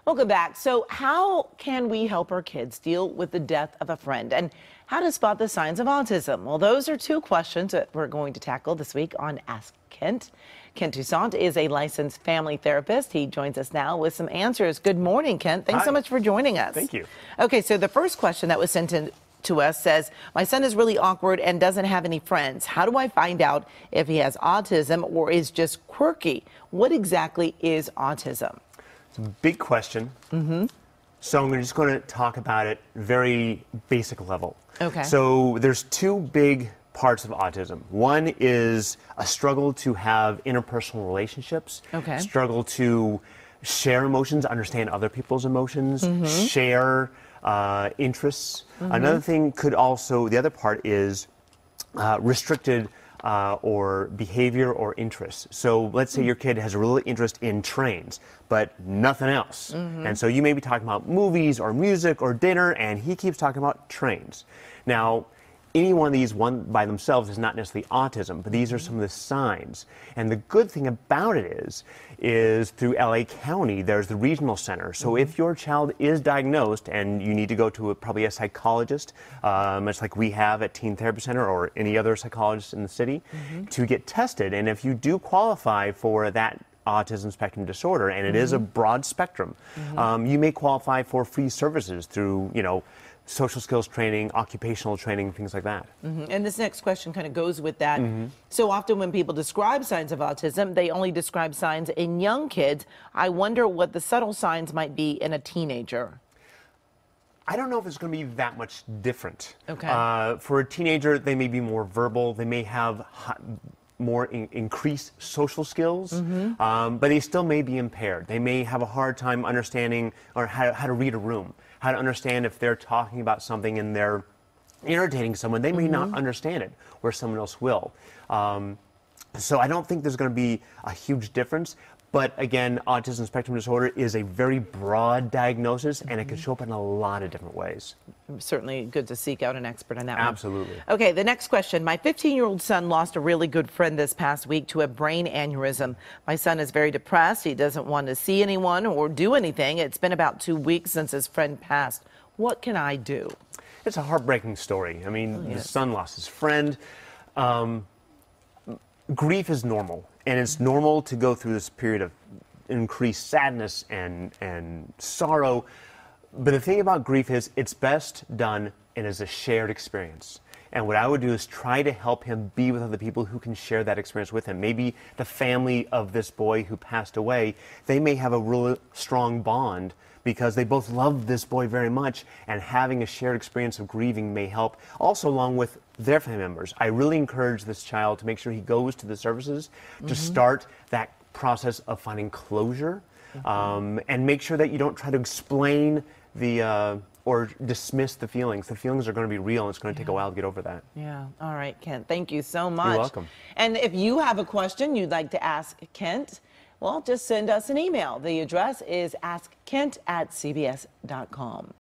Welcome back. So how can we help our kids deal with the death of a friend, and how to spot the signs of autism? Well, those are two questions that we're going to tackle this week on Ask Kent. Kent Toussaint is a licensed family therapist. He joins us now with some answers. Good morning, Kent. Thanks so much for joining us. Thank you. Okay, so the first question that was sent in to us says, my son is really awkward and doesn't have any friends. How do I find out if he has autism or is just quirky? What exactly is autism? It's a big question. So I'm just going to talk about it very basic level. Okay. So there's two big parts of autism. One is a struggle to have interpersonal relationships. Okay. Struggle to share emotions, understand other people's emotions, share interests. Another thing could also, the other part is restricted or behavior or interests. So let's say your kid has a real interest in trains, but nothing else. And so you may be talking about movies or music or dinner, and he keeps talking about trains. Now, any one of these by themselves is not necessarily autism, but these are some of the signs. And the good thing about it is through LA County, there's the regional center. So if your child is diagnosed and you need to go to probably a psychologist, much like we have at Teen Therapy Center or any other psychologist in the city, to get tested. And if you do qualify for that autism spectrum disorder, and it is a broad spectrum, you may qualify for free services through, social skills training, occupational training, things like that. And this next question kind of goes with that. So often when people describe signs of autism, they only describe signs in young kids. I wonder what the subtle signs might be in a teenager. I don't know if it's going to be that much different. Okay. For a teenager, they may be more verbal. They may have more increased social skills, but they still may be impaired. They may have a hard time understanding or how to read a room, how to understand if they're talking about something and they're irritating someone. They may not understand it, where someone else will. So I don't think there's going to be a huge difference. But again, autism spectrum disorder is a very broad diagnosis, and it can show up in a lot of different ways. Certainly good to seek out an expert on that one. Absolutely. Okay, the next question. My 15-year-old son lost a really good friend this past week to a brain aneurysm. My son is very depressed. He doesn't want to see anyone or do anything. It's been about 2 weeks since his friend passed. What can I do? It's a heartbreaking story. I mean, the son lost his friend. Grief is normal, and it's normal to go through this period of increased sadness and sorrow. But the thing about grief is it's best done and as a shared experience. And what I would do is try to help him be with other people who can share that experience with him. Maybe the family of this boy who passed away, they may have a really strong bond because they both love this boy very much, and having a shared experience of grieving may help. Also, along with their family members, I really encourage this child to make sure he goes to the services to start that process of finding closure, and make sure that you don't try to explain or dismiss the feelings. The feelings are going to be real, and it's going to take a while to get over that. Yeah. All right, Kent. Thank you so much. You're welcome. And if you have a question you'd like to ask Kent, well, just send us an email. The address is askkent@cbs.com.